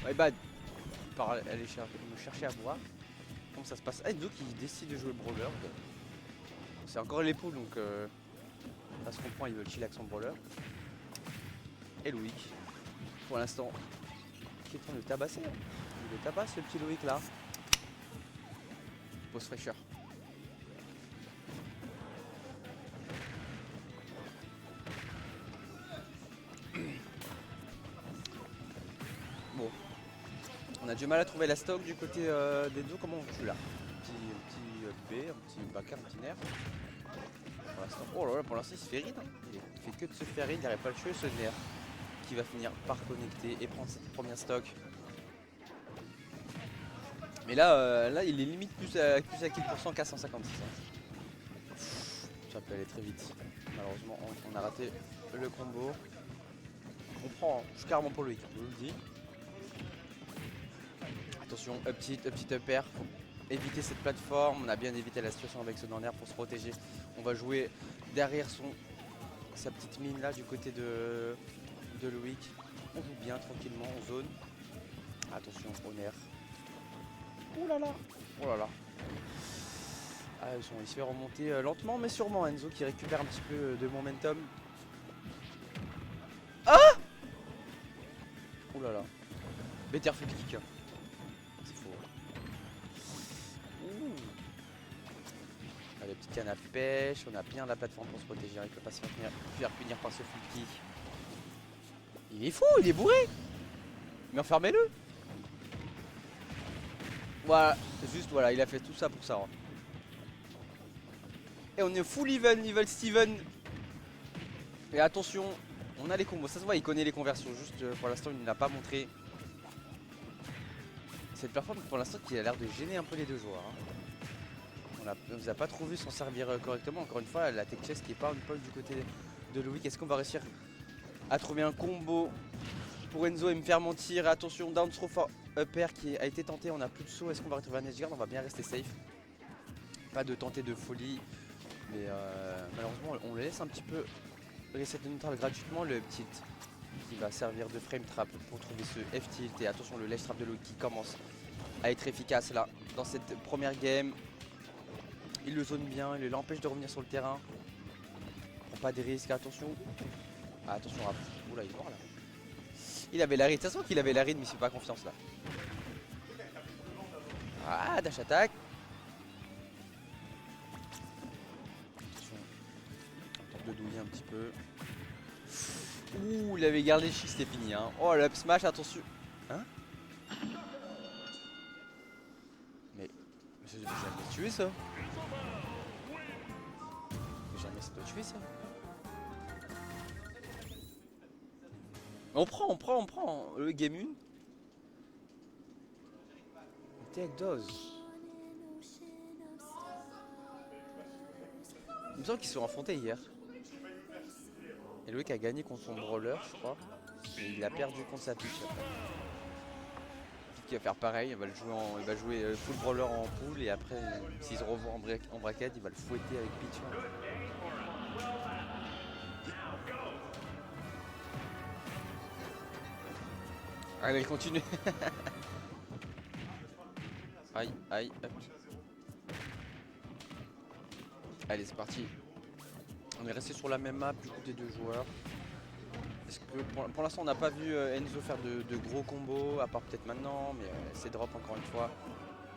Et bah, par aller me chercher à boire. Comment ça se passe? Ah, Enzo qui décide de jouer brawler. C'est encore les poules donc ça se comprend, il veut chill avec son brawler. Et Loïc, pour l'instant, qui est en train de le tabasser. Il le tabasse le petit Loïc là. Pause fraîcheur. Bon. On a du mal à trouver la stock du côté des deux. Comment on tue là? Un petit B, un petit Bakar, un petit nerf. Pour l'instant. Oh là là, pour l'instant il se fait ride. Il fait que de se faire ride, il n'arrive pas à le tuer ce nerf. Qui va finir par connecter et prendre cette première stock. Mais là, là il est limite plus à kill % qu'à 156. Hein. Ça peut aller très vite. Malheureusement on a raté le combo. On prend, je suis carrément pour lui, je vous le dis. Attention, up petit upper. Faut éviter cette plateforme. On a bien évité la situation avec ce dernier pour se protéger. On va jouer derrière sa petite mine là du côté de Loïc. On joue bien tranquillement en zone. Attention au nerf. Ouh là là. Oh là là. Ah, il se fait remonter lentement mais sûrement. Enzo qui récupère un petit peu de momentum. Ah! Ouh là là. Better flip kick. C'est faux. Ouh. Allez, petite canne à pêche. On a bien la plateforme pour se protéger. Il ne peut pas se faire punir par ce flip kick. Il est fou, il est bourré. Mais enfermez-le. Voilà, juste voilà, il a fait tout ça pour ça. Hein. Et on est full level Steven. Et attention, on a les combos. Ça se voit, il connaît les conversions. Juste pour l'instant, il ne l'a pas montré. Cette plateforme, pour l'instant, qui a l'air de gêner un peu les deux joueurs. Hein. On ne vous a pas trop vu s'en servir correctement. Encore une fois, la tech chest qui est pas une pole du côté de Loïc. Est-ce qu'on va réussir à trouver un combo pour Enzo et me faire mentir? Attention, down throw for upper qui a été tenté. On n'a plus de saut. Est-ce qu'on va retrouver un edge guard? On va bien rester safe. Pas de tenter de folie. Mais malheureusement, on le laisse un petit peu reset de neutral gratuitement. Le petit qui va servir de frame trap pour trouver ce F-tilt. Et attention, le ledge trap de Loïc qui commence à être efficace là dans cette première game. Il le zone bien, il l'empêche de revenir sur le terrain. Prend pas des risques, attention. Ah, attention, oula, il est mort là. Il avait la ride, ça se voit qu'il avait la ride, mais il se fait pas confiance là. Ah, dash attack. Attention. On tente de douiller un petit peu. Ouh, il avait gardé le chi, c'était fini. Hein. Oh, l'up smash, attention. Hein? Mais j'ai jamais tué ça. Jamais ça doit tuer ça. On prend le game 1. Take those. Il me semble qu'ils se sont affrontés hier. Et Loïc a gagné contre son brawler, je crois. Et il a perdu contre sa pitch après. Qui va faire pareil, il va jouer full brawler en pool et après s'il se revoit en braquette, il va le fouetter avec pitch. Allez, il continue. Aïe, aïe, hop. Allez, c'est parti. On est resté sur la même map du coup des deux joueurs. Parce que pour l'instant on n'a pas vu Enzo faire de gros combos, à part peut-être maintenant, mais c'est drop encore une fois.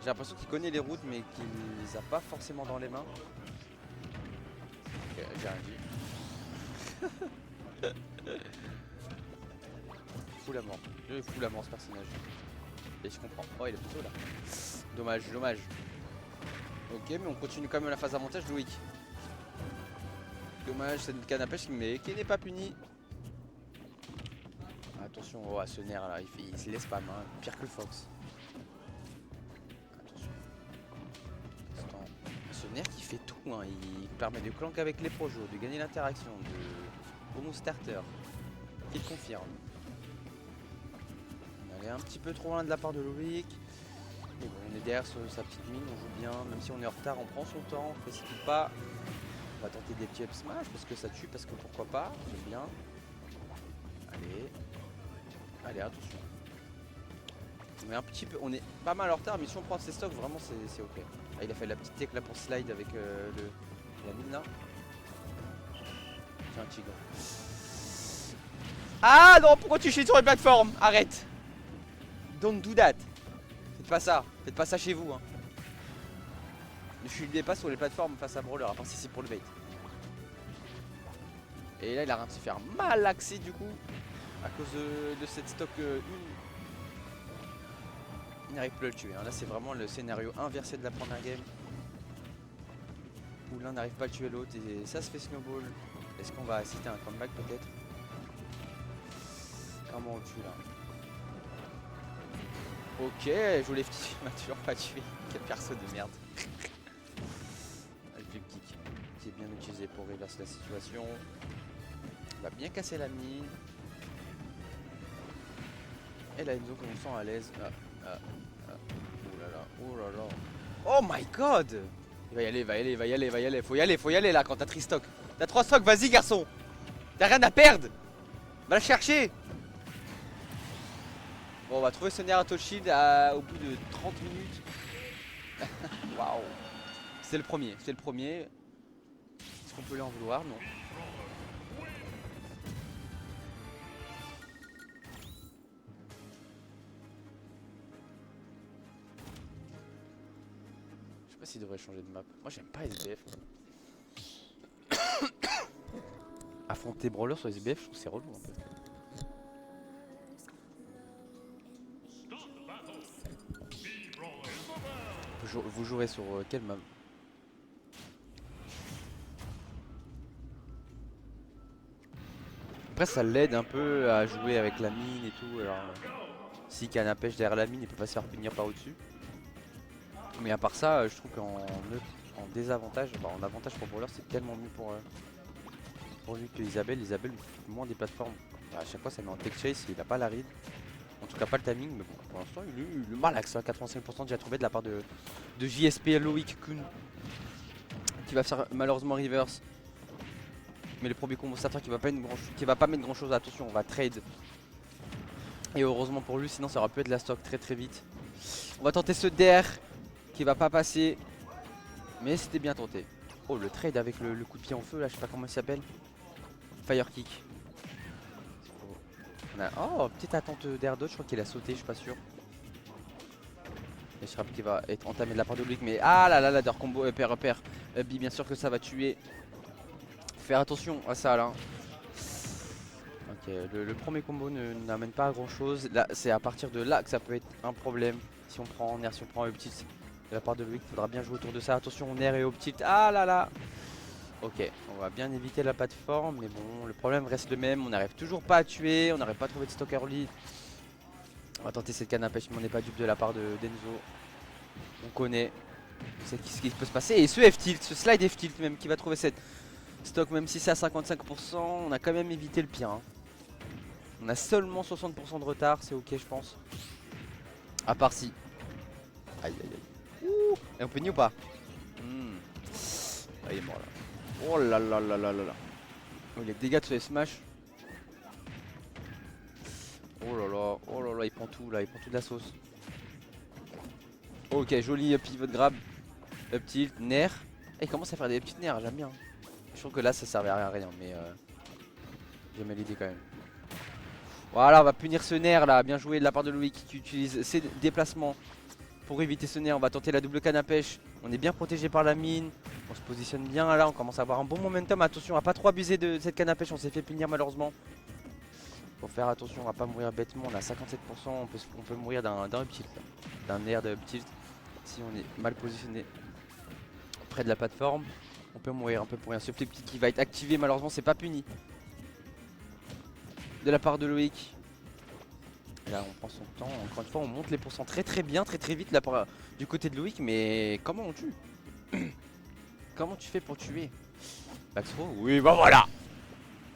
J'ai l'impression qu'il connaît les routes mais qu'il les a pas forcément dans les mains. Okay, j'ai rien dit. Fou la mort. Je fous la mort ce personnage. Et je comprends. Oh il est plutôt là. Dommage, dommage. Ok mais on continue quand même la phase avantage de Loïc. Dommage, c'est une canne à pêche mais qui n'est pas punie. Attention oh, à ce nerf là, il se laisse pas main, pire que le Fox. Attention. Ce nerf qui fait tout, hein. Il permet de clank avec les projos, de gagner l'interaction, de homo starter. Il confirme. On est un petit peu trop loin de la part de Loïc. Mais bon, on est derrière sur sa petite mine, on joue bien, même si on est en retard, on prend son temps, on précipite pas. On va tenter des petits up smash parce que ça tue, parce que pourquoi pas, j'aime bien. Allez. Allez, attention. On est un petit peu, on est pas mal en retard, mais si on prend ses stocks, vraiment c'est ok. Ah, il a fait la petite tech là pour slide avec la mine là. Tiens, un tigre. Ah non, pourquoi tu chies sur les plateformes? Arrête. Don't do that. Faites pas ça chez vous hein. Ne shieldez pas sur les plateformes face à Brawler, à part si c'est pour le bait. Et là il a rien de se faire mal axé du coup à cause de cette stock 1. Il n'arrive plus à le tuer, hein. Là c'est vraiment le scénario inversé de la première game. Où l'un n'arrive pas à tuer l'autre et ça se fait snowball. Est-ce qu'on va assister à un comeback peut-être? Comment on le tue là? Ok, je lève il m'a toujours pas tué. Quel perso de merde. Le flip kick qui est bien utilisé pour reverser la situation. On va bien casser la mine. Et la Enzo qu'on sent à l'aise. Oh là là, oh là là. Oh my god! Il va y aller. Faut y aller là quand t'as 3 stocks. T'as 3 stocks, vas-y garçon! T'as rien à perdre! Va le chercher! Bon, on va trouver ce Naruto Shield au bout de 30 minutes. Waouh! C'est le premier. Est-ce qu'on peut lui en vouloir? Non. Je sais pas s'il devrait changer de map. Moi j'aime pas SBF. Affronter Brawler sur SBF, je trouve que c'est relou un peu. Vous jouerez sur quelle map? Après ça l'aide un peu à jouer avec la mine et tout. Alors si Canne à pêche derrière la mine, il peut pas se faire punir par au-dessus. Mais à part ça, je trouve qu'en désavantage, enfin en avantage pour Brawler, c'est tellement mieux pour lui que Isabelle. Isabelle lui fait moins des plateformes. Bah, à chaque fois ça met en tech chase, il a pas la read. En tout cas pas le timing, mais bon, pour l'instant il est malax, hein, 85% déjà trouvé de la part de JSP Loïc Kun. Qui va faire malheureusement reverse. Mais le premier combo starter qui va pas mettre grand chose, attention, on va trade. Et heureusement pour lui, sinon ça aurait pu être la stock très vite. On va tenter ce DR qui va pas passer. Mais c'était bien tenté. Oh, le trade avec le coup de pied en feu là, je sais pas comment il s'appelle. Fire kick. Oh, petite attente d'air dodge, je crois qu'il a sauté, je suis pas sûr. Et Shrap qui va être entamé de la part de Loïc, mais ah là là, ladder combo, repère. Bi, bien sûr que ça va tuer. Faire attention à ça là. Ok, le premier combo n'amène pas à grand chose. Là, c'est à partir de là que ça peut être un problème. Si on prend en air, si on prend up tilt de la part de Loïc, il faudra bien jouer autour de ça. Attention, on air et up tilt. Ah là là. Ok, on va bien éviter la plateforme, mais bon, le problème reste le même. On n'arrive toujours pas à tuer, on n'arrive pas à trouver de stock early. On va tenter cette canne à pêche, mais on n'est pas dupe de la part d'Enzo. On connaît ce qui peut se passer. Et ce F-tilt, ce slide F-tilt même, qui va trouver cette stock, même si c'est à 55%, on a quand même évité le pire. Hein. On a seulement 60% de retard, c'est ok je pense. À part si. Aïe aïe aïe. Ouh. Et on peut ni ou pas? Ah, il est mort là. Oh là là là là là là. Oh, les dégâts de ce smash. Oh là là, il prend tout là, il prend toute la sauce. Ok, joli pivot grab. Up tilt, nair. Et il commence à faire des petites nairs, j'aime bien. Je trouve que là ça servait à rien, mais j'aime l'idée quand même. Voilà, on va punir ce nair là, bien joué de la part de Louis qui utilise ses déplacements pour éviter ce nair. On va tenter la double canne à pêche. On est bien protégé par la mine. On se positionne bien là, on commence à avoir un bon momentum. Attention à pas trop abuser de cette canne à pêche, on s'est fait punir malheureusement. Faut faire attention, on va pas mourir bêtement, on a 57%, on peut mourir d'un up tilt, d'un air de up tilt. Si on est mal positionné près de la plateforme, on peut mourir un peu pour rien. Ce flip qui va être activé, malheureusement c'est pas puni. De la part de Loïc. Et là on prend son temps, encore une fois on monte les pourcents très bien, très vite là du côté de Loïc, mais comment on tue? Comment tu fais pour tuer? Backthrow? Oui bah voilà.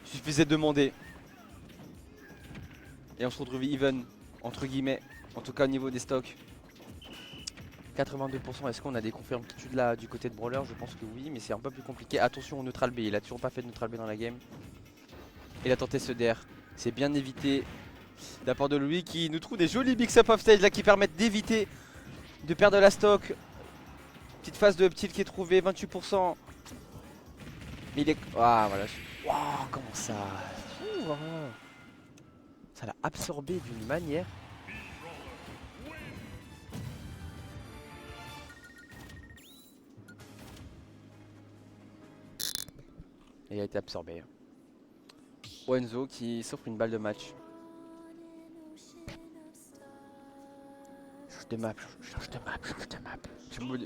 Suffisait de demander. Et on se retrouve even, entre guillemets, en tout cas au niveau des stocks. 82%, est-ce qu'on a des confirmes qui tuent là du côté de Brawler? Je pense que oui, mais c'est un peu plus compliqué. Attention au neutral B, il a toujours pas fait de neutral B dans la game. Il a tenté ce DR, c'est bien évité. De la part de Louis qui nous trouve des jolis mix-up off stage là qui permettent d'éviter de perdre la stock. Petite phase de Uptilt qui est trouvée, 28%. Mais il est... Ah voilà. Waouh, comment ça? Ouh, ça l'a absorbé d'une manière. Et il a été absorbé. Wenzo qui s'offre une balle de match. Change de map, change de map, change de map.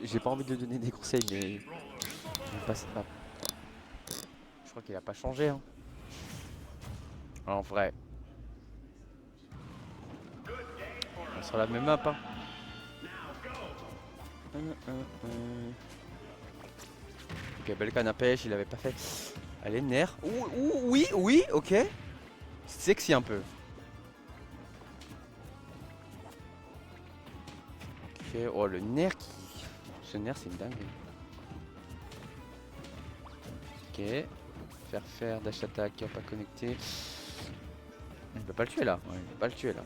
J'ai pas envie de donner des conseils, mais j'aime pas cette map. Je crois qu'il a pas changé. Hein. En vrai. On sera la même map. Hein. Ok, belle canne à pêche, il avait pas fait. Allez, nerf. Oui, ok. Sexy un peu. Ok, oh le nerf qui... Ce nerf c'est une dinguerie. Ok. Faire dash attack, pas connecté. Il peut pas le tuer là. Ouais, il peut pas le tuer là.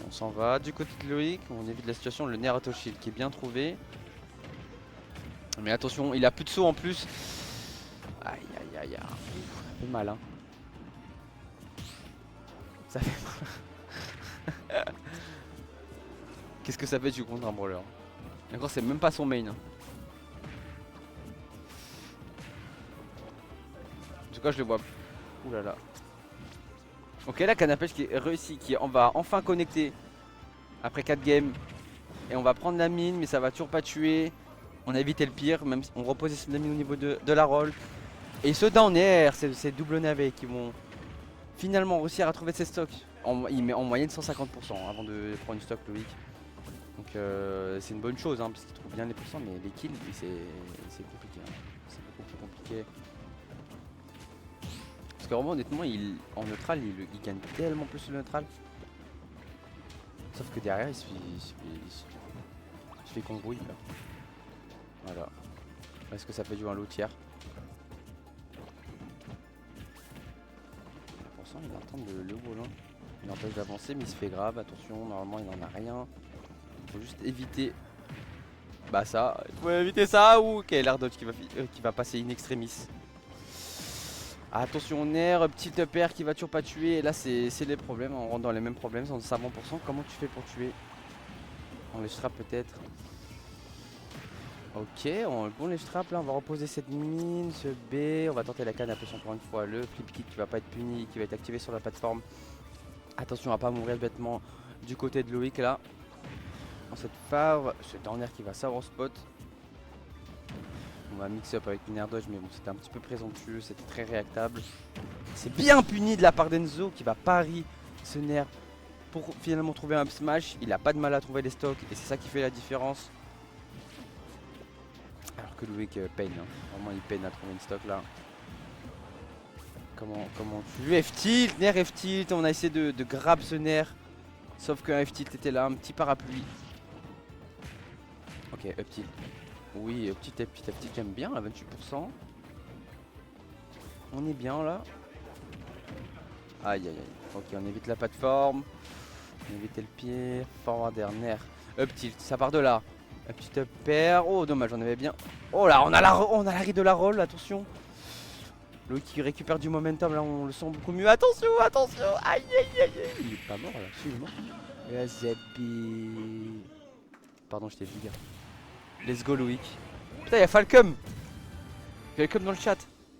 On s'en va. Du côté de Loïc, on évite la situation. Le nerf auto shield qui est bien trouvé. Mais attention, il a plus de saut en plus. Aïe aïe aïe aïe. Ça fait mal hein. Ça fait mal. Qu'est-ce que ça fait du contre un brawler? Encore c'est même pas son main. Hein. En tout cas je le vois. Ouh là là. Ok la canne à pêche qui est réussie, on va enfin connecter après 4 games. Et on va prendre la mine mais ça va toujours pas tuer. On a évité le pire, même si on repose la mine au niveau de la roll. Et ce down air, ces double navets qui vont finalement réussir à trouver ses stocks. Il met en moyenne 150% avant de prendre une stock Loïc. Donc c'est une bonne chose hein, parce qu'il trouve bien les pourcents, mais les kills c'est compliqué. Hein. C'est beaucoup plus compliqué. Parce que vraiment honnêtement en neutral il gagne tellement plus le neutral. Sauf que derrière il se fait congrouille là. Voilà. Est-ce que ça fait jouer un lot tiers? Pour ça il est en train de le voler. Il empêche d'avancer mais il se fait grave, attention, normalement il n'en a rien. Faut juste éviter. Bah ça, il faut éviter ça ou ok l'air dodge qui va passer in extremis. Attention nerf, petit upper qui va toujours pas tuer. Et là c'est les problèmes, on rentre dans les mêmes problèmes, sans 50%. Comment tu fais pour tuer? On les strap peut-être. Ok, bon les strap là, on va reposer cette mine, ce B, on va tenter la canne à pêche encore une fois. Le flip kick qui va pas être puni, qui va être activé sur la plateforme. Attention à pas mourir bêtement du côté de Loïc là. Dans cette phare, ce dernier qui va savoir spot. On va mix up avec une air dodge mais bon c'était un petit peu présomptueux, c'était très réactable. C'est bien puni de la part d'Enzo qui va pari ce nerf pour finalement trouver un up smash. Il a pas de mal à trouver les stocks et c'est ça qui fait la différence. Alors que Loïc peine, hein. Vraiment il peine à trouver une stock là. Comment tu F-tilt, nerf F-tilt, on a essayé de grab ce nerf. Sauf qu'un F-tilt était là, un petit parapluie. Ok, up-tilt. Oui, up-tilt, j'aime bien à 28%. On est bien là. Aïe aïe aïe. Ok, on évite la plateforme. On évite le pied. Forward air, nerf. Up-tilt, ça part de là. Un petit up pair. Oh dommage, on avait bien. Oh là, on a la ride de la roll, attention. Loïc qui récupère du momentum, là on le sent beaucoup mieux. Attention, attention. Aïe aïe aïe aïe. Il est pas mort là, absolument. La Zepi. Pardon, j'étais vulgaire. Let's go Loïc. Putain, il y a Falcom. Falcom dans le chat.